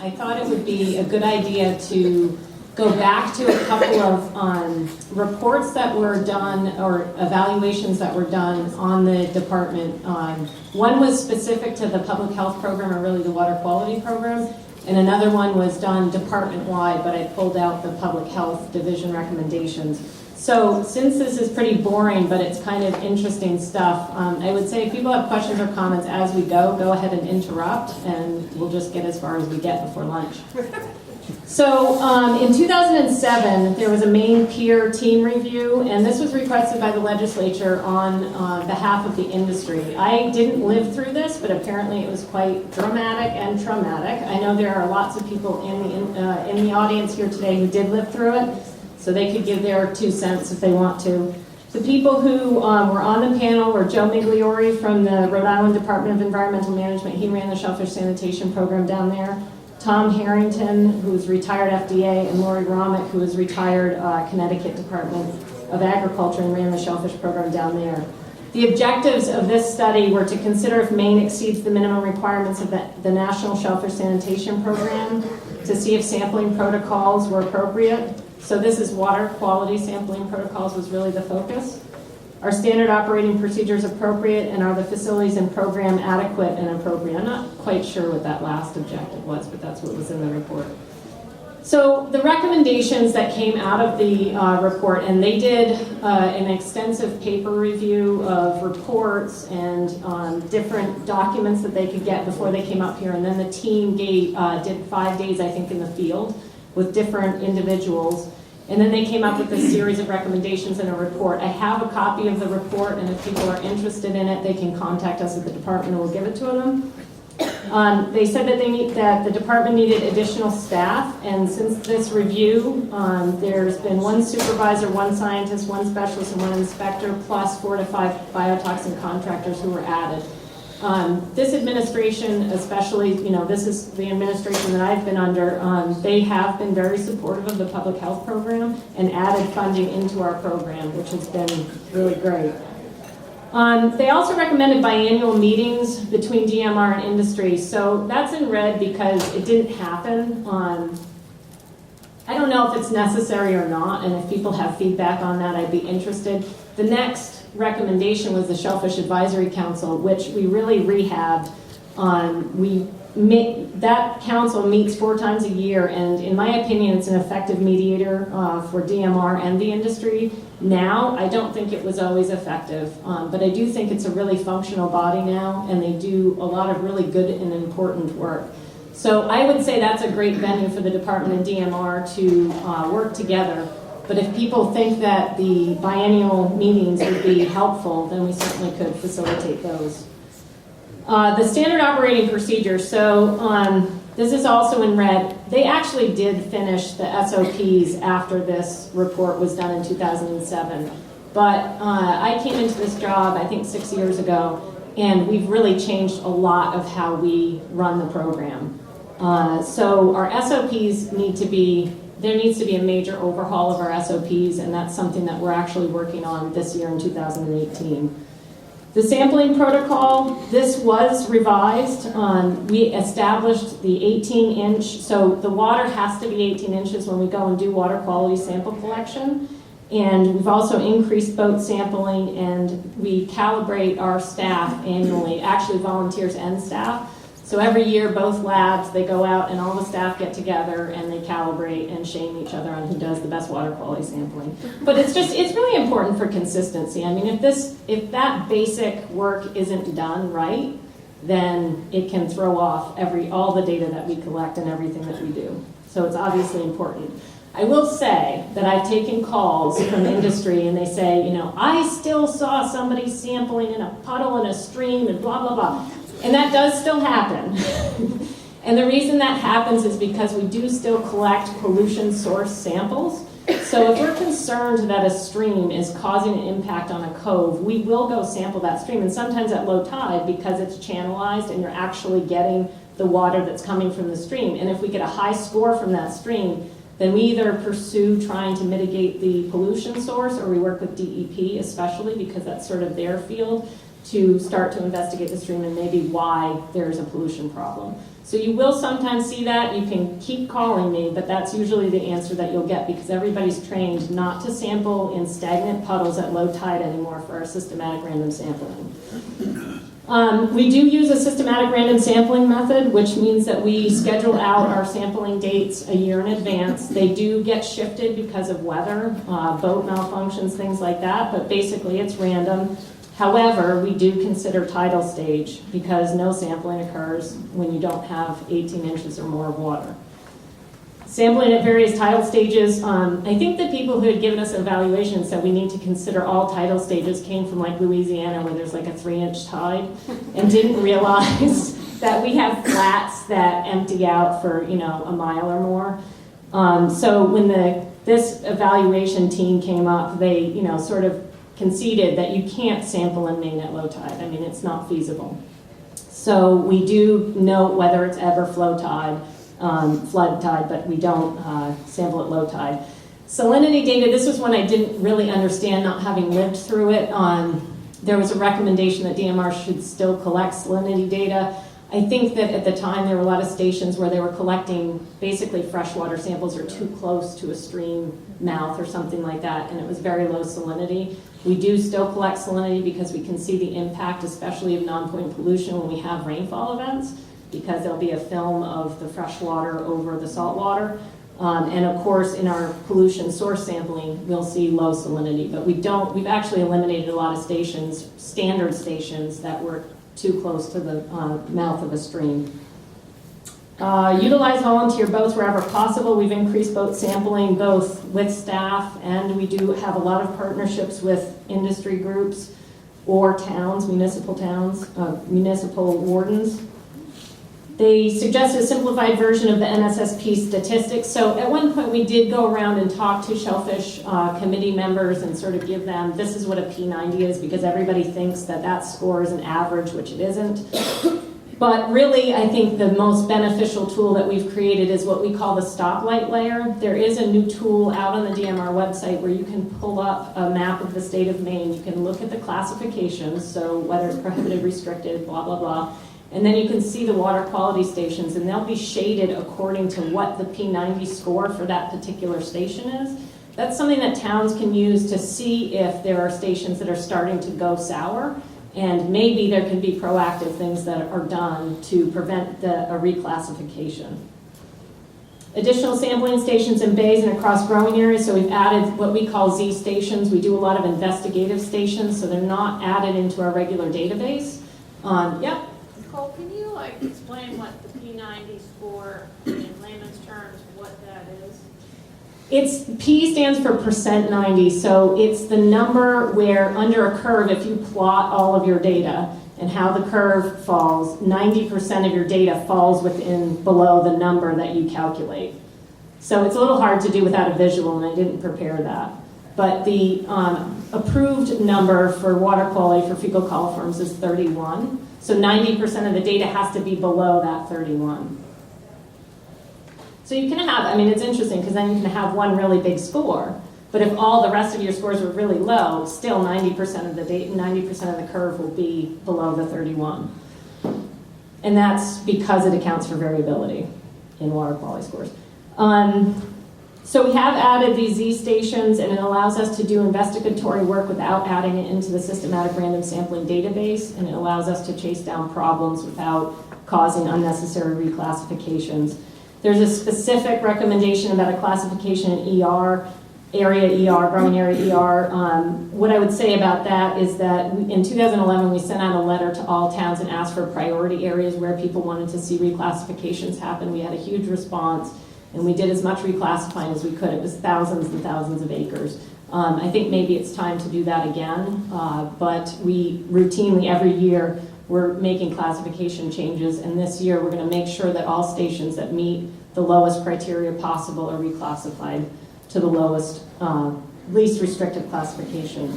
I thought it would be a good idea to go back to a couple of reports that were done or evaluations that were done on the department. One was specific to the public health program, or really the water quality program, and another one was done department-wide, but I pulled out the public health division recommendations. So since this is pretty boring, but it's kind of interesting stuff, I would say if people have questions or comments as we go ahead and interrupt, and we'll just get as far as we get before lunch. So in 2007, there was a Maine peer team review, and this was requested by the legislature on behalf of the industry. I didn't live through this, but apparently it was quite dramatic and traumatic. I know there are lots of people in the audience here today who did live through it, so they could give their 2 cents if they want to. The people who were on the panel were Joe Migliori from the Rhode Island Department of Environmental Management. He ran the Shellfish Sanitation Program down there. Tom Harrington, who's retired FDA, and Lori Romick, who is retired Connecticut Department of Agriculture and ran the Shellfish Program down there. The objectives of this study were to consider if Maine exceeds the minimum requirements of the National Shellfish Sanitation Program, to see if sampling protocols were appropriate. So this is water quality sampling protocols was really the focus. Are standard operating procedures appropriate, and are the facilities and program adequate and appropriate? I'm not quite sure what that last objective was, but that's what was in the report. So the recommendations that came out of the report, and they did an extensive paper review of reports and different documents that they could get before they came up here, and then the team did 5 days, I think, in the field with different individuals. And then they came up with a series of recommendations in a report. I have a copy of the report, and if people are interested in it, they can contact us at the department and we'll give it to them. They said that the department needed additional staff, and since this review, there's been 1 supervisor, 1 scientist, 1 specialist, and 1 inspector, plus 4 to 5 biotoxin contractors who were added. This administration, especially, this is the administration that I've been under, they have been very supportive of the public health program and added funding into our program, which has been really great. They also recommended biannual meetings between DMR and industry. So that's in red because it didn't happen. I don't know if it's necessary or not, and if people have feedback on that, I'd be interested. The next recommendation was the Shellfish Advisory Council, which we really rehabbed. That council meets 4 times a year, and in my opinion, it's an effective mediator for DMR and the industry. Now, I don't think it was always effective, but I do think it's a really functional body now, and they do a lot of really good and important work. So I would say that's a great venue for the department and DMR to work together. But if people think that the biennial meetings would be helpful, then we certainly could facilitate those. The standard operating procedure, so this is also in red. They actually did finish the SOPs after this report was done in 2007. But I came into this job, I think 6 years ago, and we've really changed a lot of how we run the program. So our SOPs there needs to be a major overhaul of our SOPs, and that's something that we're actually working on this year in 2018. The sampling protocol, this was revised. We established the 18-inch, so the water has to be 18 inches when we go and do water quality sample collection. And we've also increased boat sampling, and we calibrate our staff annually, actually volunteers and staff. So every year, both labs, they go out and all the staff get together and they calibrate and shame each other on who does the best water quality sampling. But it's really important for consistency. I mean, if that basic work isn't done right, then it can throw off all the data that we collect and everything that we do. So it's obviously important. I will say that I've taken calls from industry and they say, I still saw somebody sampling in a puddle in a stream and blah, blah, blah. And that does still happen. And the reason that happens is because we do still collect pollution source samples. So if we're concerned that a stream is causing an impact on a cove, we will go sample that stream. And sometimes at low tide, because it's channelized and you're actually getting the water that's coming from the stream. And if we get a high score from that stream, then we either pursue trying to mitigate the pollution source, or we work with DEP, especially because that's sort of their field, to start to investigate the stream and maybe why there's a pollution problem. So you will sometimes see that. You can keep calling me, but that's usually the answer that you'll get because everybody's trained not to sample in stagnant puddles at low tide anymore for our systematic random sampling. We do use a systematic random sampling method, which means that we schedule out our sampling dates a year in advance. They do get shifted because of weather, boat malfunctions, things like that, but basically it's random. However, we do consider tidal stage because no sampling occurs when you don't have 18 inches or more of water. Sampling at various tidal stages, I think the people who had given us an evaluation said we need to consider all tidal stages came from like Louisiana where there's like a 3-inch tide and didn't realize that we have flats that empty out for, a mile or more. So when this evaluation team came up, they, sort of conceded that you can't sample in Maine at low tide. I mean, it's not feasible. So we do note whether it's ebb or flow tide, flood tide, but we don't sample at low tide. Salinity data, this was one I didn't really understand, not having lived through it. There was a recommendation that DMR should still collect salinity data. I think that at the time there were a lot of stations where they were collecting basically freshwater samples or too close to a stream mouth or something like that, and it was very low salinity. We do still collect salinity because we can see the impact, especially of non-point pollution when we have rainfall events, because there'll be a film of the fresh water over the salt water. And of course, in our pollution source sampling, we'll see low salinity, but we've actually eliminated a lot of stations, standard stations, that were too close to the mouth of a stream. Utilize volunteer boats wherever possible. We've increased boat sampling both with staff, and we do have a lot of partnerships with industry groups or towns, municipal wardens. They suggested a simplified version of the NSSP statistics. So at one point we did go around and talk to Shellfish committee members and sort of give them, this is what a P90 is, because everybody thinks that that score is an average, which it isn't. But really, I think the most beneficial tool that we've created is what we call the stoplight layer. There is a new tool out on the DMR website where you can pull up a map of the state of Maine. You can look at the classifications, so whether it's prohibited, restricted, blah, blah, blah. And then you can see the water quality stations, and they'll be shaded according to what the P90 score for that particular station is. That's something that towns can use to see if there are stations that are starting to go sour, and maybe there can be proactive things that are done to prevent a reclassification. Additional sampling stations in bays and across growing areas, so we've added what we call Z stations. We do a lot of investigative stations, so they're not added into our regular database. Yep. Kohl, can you explain what the P90 score in layman's terms, what that is? P stands for percent 90, so it's the number where under a curve, if you plot all of your data and how the curve falls, 90% of your data falls below the number that you calculate. So it's a little hard to do without a visual, and I didn't prepare that. But the approved number for water quality for fecal coliforms is 31. So 90% of the data has to be below that 31. So you can have, it's interesting because then you can have one really big score, but if all the rest of your scores were really low, still 90% of the data, 90% of the curve will be below the 31. And that's because it accounts for variability in water quality scores. So we have added these Z stations, and it allows us to do investigatory work without adding it into the systematic random sampling database, and it allows us to chase down problems without causing unnecessary reclassifications. There's a specific recommendation about a classification in ER, area ER, growing area ER. What I would say about that is that in 2011 we sent out a letter to all towns and asked for priority areas where people wanted to see reclassifications happen. We had a huge response. And we did as much reclassifying as we could. It was thousands and thousands of acres. I think maybe it's time to do that again, but we routinely, every year, we're making classification changes, and this year we're going to make sure that all stations that meet the lowest criteria possible are reclassified to the lowest, least restrictive classification.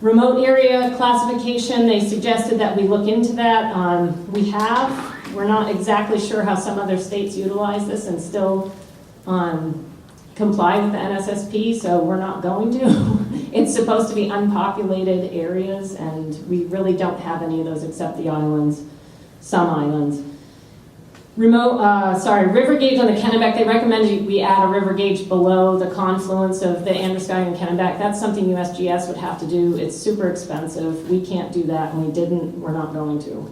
Remote area classification, they suggested that we look into that. We have. We're not exactly sure how some other states utilize this and still comply with the NSSP, so we're not going to. It's supposed to be unpopulated areas, and we really don't have any of those except the islands, some islands. River gauge on the Kennebec. They recommended we add a river gauge below the confluence of the Androscoggin and Kennebec. That's something USGS would have to do. It's super expensive. We can't do that, and we didn't. We're not going to.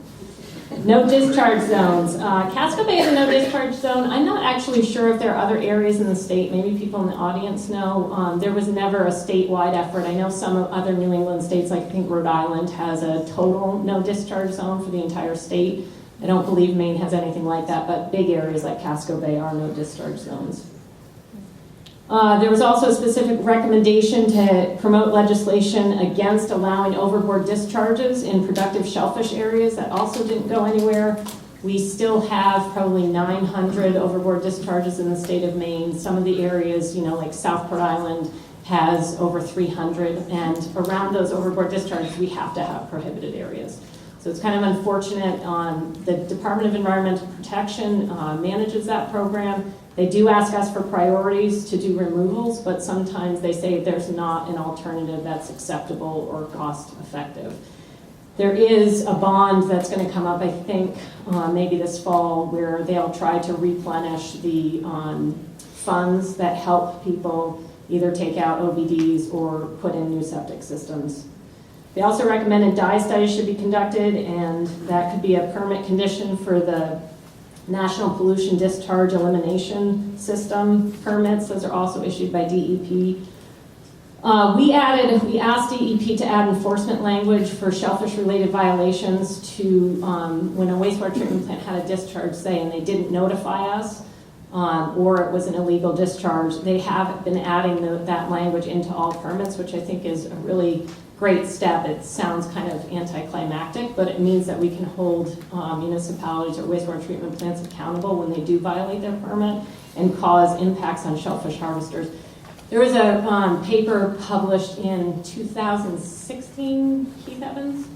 No discharge zones. Casco Bay is a no discharge zone. I'm not actually sure if there are other areas in the state. Maybe people in the audience know. There was never a statewide effort. I know some other New England states, like I think Rhode Island, has a total no discharge zone for the entire state. I don't believe Maine has anything like that, but big areas like Casco Bay are no discharge zones. There was also a specific recommendation to promote legislation against allowing overboard discharges in productive shellfish areas. That also didn't go anywhere. We still have probably 900 overboard discharges in the state of Maine. Some of the areas, like Southport Island has over 300, and around those overboard discharges, we have to have prohibited areas. So it's kind of unfortunate. The Department of Environmental Protection manages that program. They do ask us for priorities to do removals, but sometimes they say there's not an alternative that's acceptable or cost effective. There is a bond that's going to come up, I think, maybe this fall, where they'll try to replenish the funds that help people either take out OBDs or put in new septic systems. They also recommended dye studies should be conducted, and that could be a permit condition for the National Pollution Discharge Elimination System permits. Those are also issued by DEP. We asked DEP to add enforcement language for shellfish-related violations to when a wastewater treatment plant had a discharge, say, and they didn't notify us, or it was an illegal discharge. They have been adding that language into all permits, which I think is a really great step. It sounds kind of anticlimactic, but it means that we can hold municipalities or wastewater treatment plants accountable when they do violate their permit and cause impacts on shellfish harvesters. There was a paper published in 2016, Keith Evans?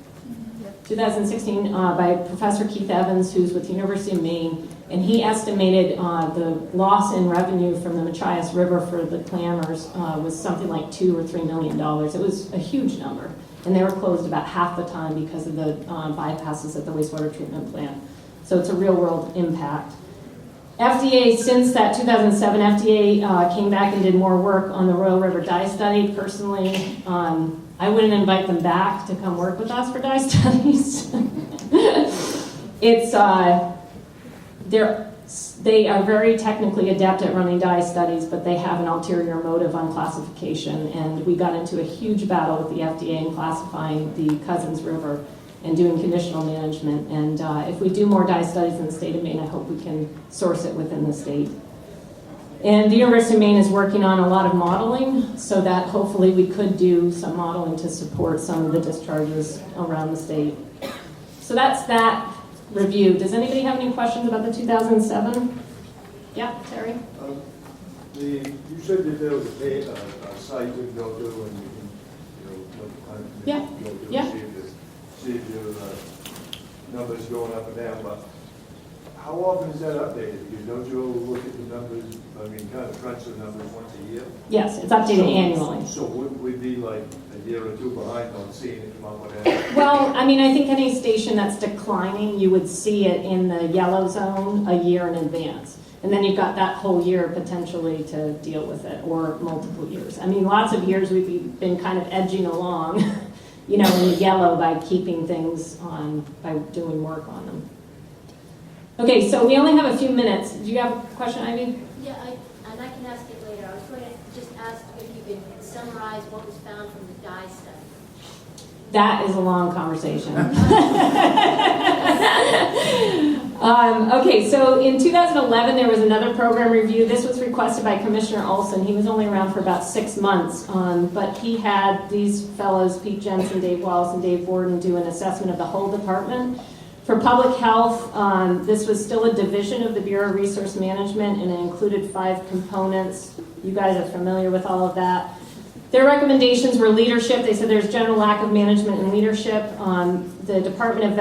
2016 by Professor Keith Evans, who's with the University of Maine, and he estimated the loss in revenue from the Machias River for the clammers was something like $2 or $3 million. It was a huge number, and they were closed about half the time because of the bypasses at the wastewater treatment plant. So it's a real-world impact. FDA, since that 2007, FDA came back and did more work on the Royal River dye study. Personally, I wouldn't invite them back to come work with us for dye studies. They are very technically adept at running dye studies, but they have an ulterior motive on classification, and we got into a huge battle with the FDA in classifying the Cousins River and doing conditional management. And if we do more dye studies in the state of Maine, I hope we can source it within the state. And the University of Maine is working on a lot of modeling, so that hopefully we could do some modeling to support some of the discharges around the state. So that's that review. Does anybody have any questions about the 2007? Yeah, Terry? You said that there was a site to go to and you can, what kind of Yeah. go to Yeah. see if your numbers going up and down, but how often is that updated? Because don't you look at the numbers, kind of crunch the numbers once a year? Yes, it's updated annually. So would we be like a year or two behind on seeing it come up with that? Well, I think any station that's declining, you would see it in the yellow zone a year in advance. And then you've got that whole year potentially to deal with it, or multiple years. Lots of years we've been kind of edging along, in the yellow by keeping things on, by doing work on them. Okay, so we only have a few minutes. Do you have a question, Ivy? Yeah, and I can ask it later. I was going to just ask if you could summarize what was found from the dye study. That is a long conversation. Okay, so in 2011, there was another program review. This was requested by Commissioner Olson. He was only around for about 6 months, but he had these fellows, Pete Jensen, Dave Wallace, and Dave Borden, do an assessment of the whole department. For public health, this was still a division of the Bureau of Resource Management, and it included 5 components. You guys are familiar with all of that. Their recommendations were leadership. They said there's general lack of management and leadership. The department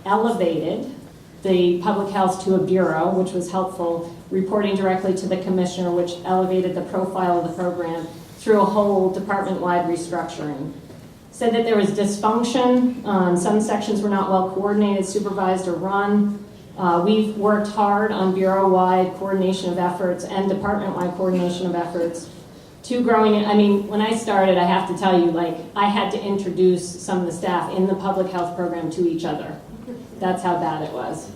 elevated the public health to a bureau, which was helpful, reporting directly to the commissioner, which elevated the profile of the program through a whole department-wide restructuring. Said that there was dysfunction. Some sections were not well coordinated, supervised, or run. We've worked hard on bureau-wide coordination of efforts and department-wide coordination of efforts. Two growing, I mean, when I started, I have to tell you, like, I had to introduce some of the staff in the public health program to each other. That's how bad it was.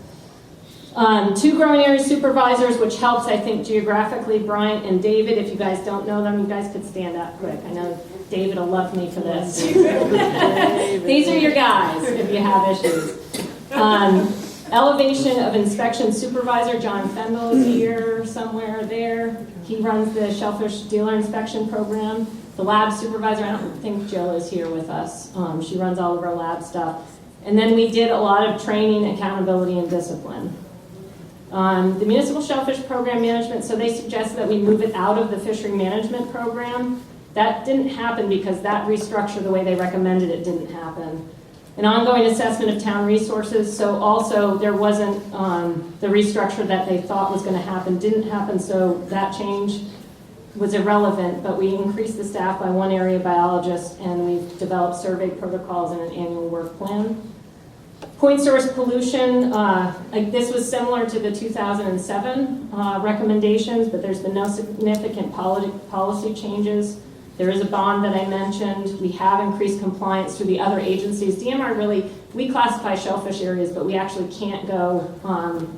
Two growing area supervisors, which helps, I think, geographically. Bryant and David, if you guys don't know them, you guys could stand up quick. I know David will love me for this. These are your guys if you have issues. Elevation of inspection supervisor, John Fendel is here somewhere there. He runs the Shellfish dealer inspection program. The lab supervisor, I don't think Jill is here with us. She runs all of our lab stuff. And then we did a lot of training, accountability, and discipline. The municipal shellfish program management, so they suggested that we move it out of the fishery management program. That didn't happen because that restructure, the way they recommended it, didn't happen. An ongoing assessment of town resources, so also there wasn't the restructure that they thought was going to happen, didn't happen, so that change was irrelevant, but we increased the staff by one area biologist, and we've developed survey protocols and an annual work plan. Point source pollution, this was similar to the 2007 recommendations, but there's been no significant policy changes. There is a bond that I mentioned. We have increased compliance through the other agencies. DMR really, we classify shellfish areas, but we actually can't go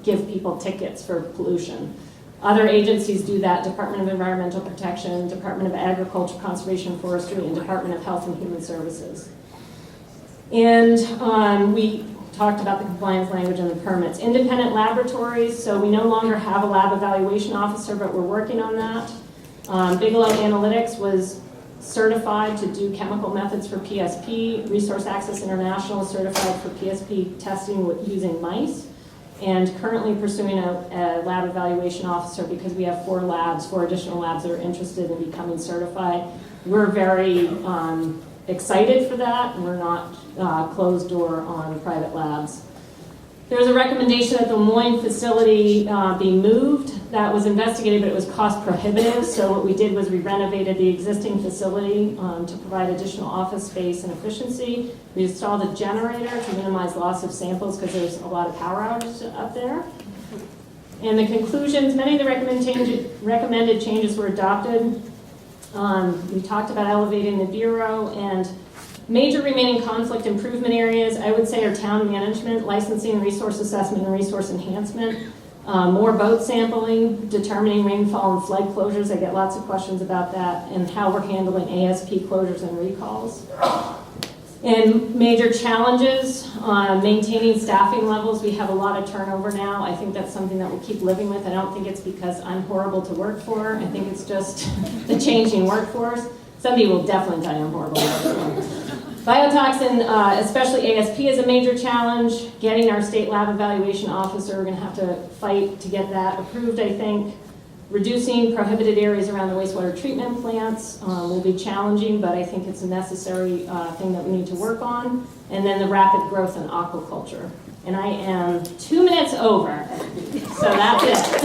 give people tickets for pollution. Other agencies do that: Department of Environmental Protection, Department of Agriculture, Conservation and Forestry, and Department of Health and Human Services. And we talked about the compliance language and the permits. Independent laboratories, so we no longer have a lab evaluation officer, but we're working on that. Bigelow Analytics was certified to do chemical methods for PSP. Resource Access International is certified for PSP testing using mice, and currently pursuing a lab evaluation officer because we have four additional labs that are interested in becoming certified. We're very excited for that, and we're not closed door on private labs. There was a recommendation that the Moine facility be moved. That was investigated, but it was cost prohibitive. So what we did was we renovated the existing facility to provide additional office space and efficiency. We installed a generator to minimize loss of samples because there's a lot of power outages up there. And the conclusions, many of the recommended changes were adopted. We talked about elevating the Bureau, and major remaining conflict improvement areas, I would say, are town management, licensing, resource assessment, and resource enhancement. More boat sampling, determining rainfall and flood closures. I get lots of questions about that, and how we're handling ASP closures and recalls. And major challenges, maintaining staffing levels. We have a lot of turnover now. I think that's something that we'll keep living with. I don't think it's because I'm horrible to work for. I think it's just the changing workforce. Some people will definitely tell you I'm horrible to work for. Biotoxin, especially ASP, is a major challenge. Getting our state lab evaluation officer, we're going to have to fight to get that approved, I think. Reducing prohibited areas around the wastewater treatment plants will be challenging, but I think it's a necessary thing that we need to work on. And then the rapid growth in aquaculture. And I am 2 minutes over, so that's it.